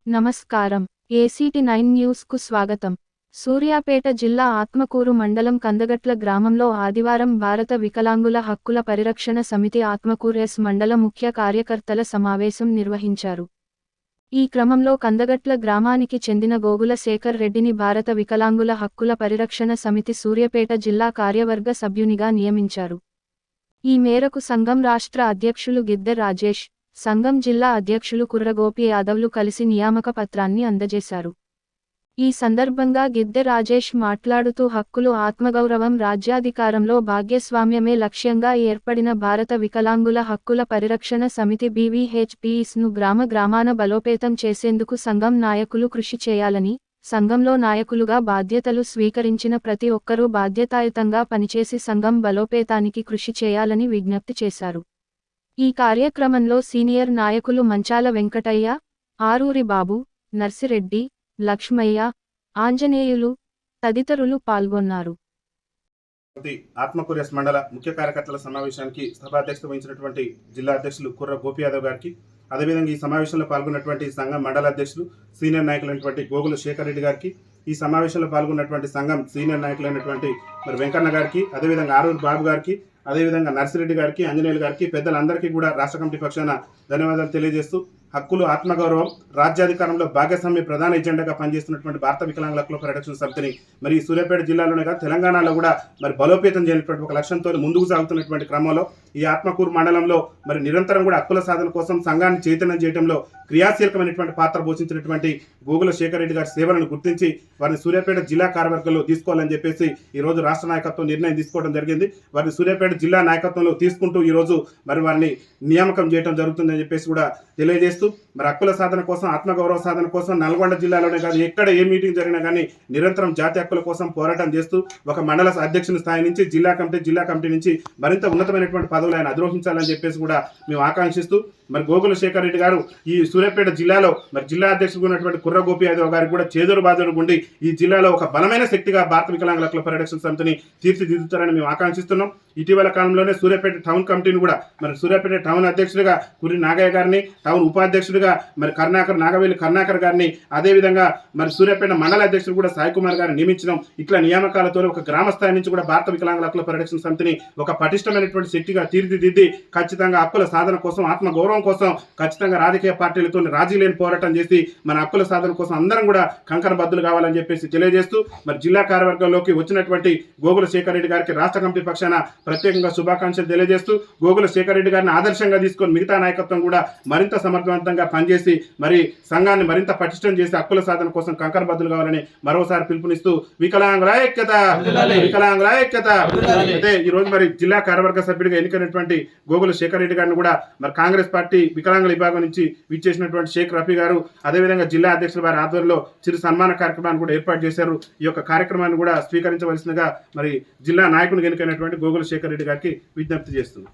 నమస్కారం. ACT9 న్యూస్కు స్వాగతం. సూర్యాపేట జిల్లా ఆత్మకూరు మండలం కందగట్ల గ్రామంలో ఆదివారం భారత వికలాంగుల హక్కుల పరిరక్షణ సమితి ఆత్మకూరు ఎస్ మండల ముఖ్య కార్యకర్తల సమావేశం నిర్వహించారు. ఈ క్రమంలో కందగట్ల గ్రామానికి చెందిన గోగుల శేఖర్ రెడ్డిని భారత వికలాంగుల హక్కుల పరిరక్షణ సమితి సూర్యాపేట జిల్లా కార్యవర్గ సభ్యునిగా నియమించారు. ఈ మేరకు సంఘం రాష్ట్ర అధ్యక్షులు గిద్దె రాజేష్, సంఘం జిల్లా అధ్యక్షులు కుర్రగోపి యాదవ్లు కలిసి నియామక పత్రాన్ని అందజేశారు. ఈ సందర్భంగా గిద్దె రాజేష్ మాట్లాడుతూ హక్కులు, ఆత్మగౌరవం, రాజ్యాధికారంలో భాగస్వామ్యమే లక్ష్యంగా ఏర్పడిన భారత వికలాంగుల హక్కుల పరిరక్షణ సమితి BVHPs-ను గ్రామాన బలోపేతం చేసేందుకు సంఘం నాయకులు కృషి చేయాలని, సంఘంలో నాయకులుగా బాధ్యతలు స్వీకరించిన ప్రతి ఒక్కరూ బాధ్యతాయుతంగా పనిచేసి సంఘం బలోపేతానికి కృషి చేయాలని విజ్ఞప్తి చేశారు. ఈ కార్యక్రమంలో సీనియర్ నాయకులు మంచాల వెంకటయ్య, ఆరూరి బాబు, నర్సిరెడ్డి, లక్ష్మయ్య, ఆంజనేయులు తదితరులు పాల్గొన్నారు. ఆత్మకూరు ఎస్ మండల ముఖ్య కార్యకర్తల సమావేశానికి సభాధ్యక్షత వహించినటువంటి జిల్లా అధ్యక్షులు కుర్ర గోపి యాదవ్ గారికి, అదేవిధంగా ఈ సమావేశంలో పాల్గొన్నటువంటి సంఘం మండల అధ్యక్షులు సీనియర్ నాయకులైనటువంటి గోగుల శేఖర్ రెడ్డి గారికి, ఈ సమావేశంలో పాల్గొన్నటువంటి సంఘం సీనియర్ నాయకులైనటువంటి వెంకన్న గారికి, అదేవిధంగా ఆరూరి బాబు గారికి, అదేవిధంగా నర్సిరెడ్డి గారికి, ఆంజనేయులు గారికి, పెద్దలందరికీ కూడా రాష్ట్ర కమిటీ పక్షాన ధన్యవాదాలు తెలియజేస్తూ, హక్కులు, ఆత్మగౌరవం, రాజ్యాధికారంలో భాగస్వామ్య ప్రధాన ఎజెండాగా పనిచేస్తున్నటువంటి భారత వికలాంగుల హక్కుల పరిరక్షణ సమితిని సూర్యాపేట జిల్లాలోనే కాదు తెలంగాణలో కూడా బలోపేతం చేయాలనేటువంటి ఒక లక్ష్యంతో ముందుకు సాగుతున్నటువంటి క్రమంలో ఈ ఆత్మకూరు మండలంలో నిరంతరం కూడా హక్కుల సాధన కోసం సంఘాన్ని చైతన్యం చేయడంలో క్రియాశీలకమైనటువంటి పాత్ర పోషించినటువంటి గోగుల శేఖర్ రెడ్డి గారి సేవలను గుర్తించి వారిని సూర్యాపేట జిల్లా కార్యవర్గంలో తీసుకోవాలని చెప్పేసి ఈరోజు రాష్ట్ర నాయకత్వం నిర్ణయం తీసుకోవడం జరిగింది. వారిని సూర్యాపేట జిల్లా నాయకత్వంలో తీసుకుంటూ ఈరోజు వారిని నియామకం చేయడం జరుగుతుందని చెప్పేసి కూడా తెలియజేస్తూ, హక్కుల సాధన కోసం, ఆత్మగౌరవ సాధన కోసం నల్గొండ జిల్లాలోనే కాదు ఎక్కడ ఏ మీటింగ్ జరిగినా కానీ నిరంతరం జాతీయ హక్కుల కోసం పోరాటం చేస్తూ ఒక మండల అధ్యక్షుని స్థాయి నుంచి జిల్లా కమిటీ నుంచి మరింత ఉన్నతమైనటువంటి పదవులు ఆయన అధిరోహించాలని చెప్పేసి కూడా మేము ఆకాంక్షిస్తూ, గోగుల శేఖర్ రెడ్డి గారు ఈ సూర్యాపేట జిల్లాలో జిల్లా అధ్యక్షుడు ఉన్నటువంటి కుర్ర గోపి యాదవ్ గారికి కూడా చేదోడు బాదోడు ఉండి ఈ జిల్లాలో ఒక బలమైన శక్తిగా భారత వికలాంగుల హక్కుల పరిరక్షణ సమితిని తీర్చిదిద్దుతారని మేము ఆకాంక్షిస్తున్నాం. ఇటీవల కాలంలోనే సూర్యాపేట టౌన్ కమిటీని కూడా సూర్యాపేట టౌన్ అధ్యక్షుడిగా కుర్రి నాగయ్య గారిని, టౌన్ ఉపాధ్యక్షుడిగా నాగవేలి కర్ణాకర్ గారిని, అదేవిధంగా సూర్యాపేట మండల అధ్యక్షుడు కూడా సాయి కుమార్ గారిని నియమించడం, ఇట్లా నియామకాలతో ఒక గ్రామ స్థాయి నుంచి కూడా భారత వికలాంగుల హక్కుల పరిరక్షణ సమితిని ఒక పటిష్టమైనటువంటి శక్తిగా తీర్చిదిద్ది ఖచ్చితంగా హక్కుల సాధన కోసం, ఆత్మగౌరవం కోసం ఖచ్చితంగా రాజకీయ పార్టీలతో రాజీ లేని పోరాటం చేసి మన హక్కుల సాధన కోసం అందరం కూడా కంకణబద్దులు కావాలని చెప్పేసి తెలియజేస్తూ, జిల్లా కార్యవర్గంలోకి వచ్చినటువంటి గోగుల శేఖర్ రెడ్డి గారికి రాష్ట్ర కమిటీ పక్షాన ప్రత్యేకంగా శుభాకాంక్షలు తెలియజేస్తూ, గోగుల శేఖర్ రెడ్డి గారిని ఆదర్శంగా తీసుకొని మిగతా నాయకత్వం కూడా మరింత సమర్థవంతంగా పనిచేసి సంఘాన్ని మరింత పటిష్టం చేసి హక్కుల సాధన కోసం కంకణబద్దులు కావాలని మరోసారి పిలుపునిస్తూ వికలాంగుల ఐక్యత, వికలాంగుల ఐక్యత. అయితే ఈ రోజు జిల్లా కార్యవర్గ సభ్యుడిగా ఎన్నికైనటువంటి గోగుల శేఖర్ రెడ్డి గారిని కూడా కాంగ్రెస్ పార్టీ వికలాంగుల విభాగం నుంచి విచ్చేసినటువంటి షేక్ రఫీ గారు, అదేవిధంగా జిల్లా అధ్యక్షుల వారి ఆధ్వర్యంలో చిరు సన్మాన కార్యక్రమాన్ని కూడా ఏర్పాటు చేశారు. ఈ యొక్క కార్యక్రమాన్ని కూడా స్వీకరించవలసిందిగా జిల్లా నాయకునికి ఎన్నికైనటువంటి గోగుల శేఖర్ రెడ్డి గారికి విజ్ఞప్తి చేస్తున్నాం.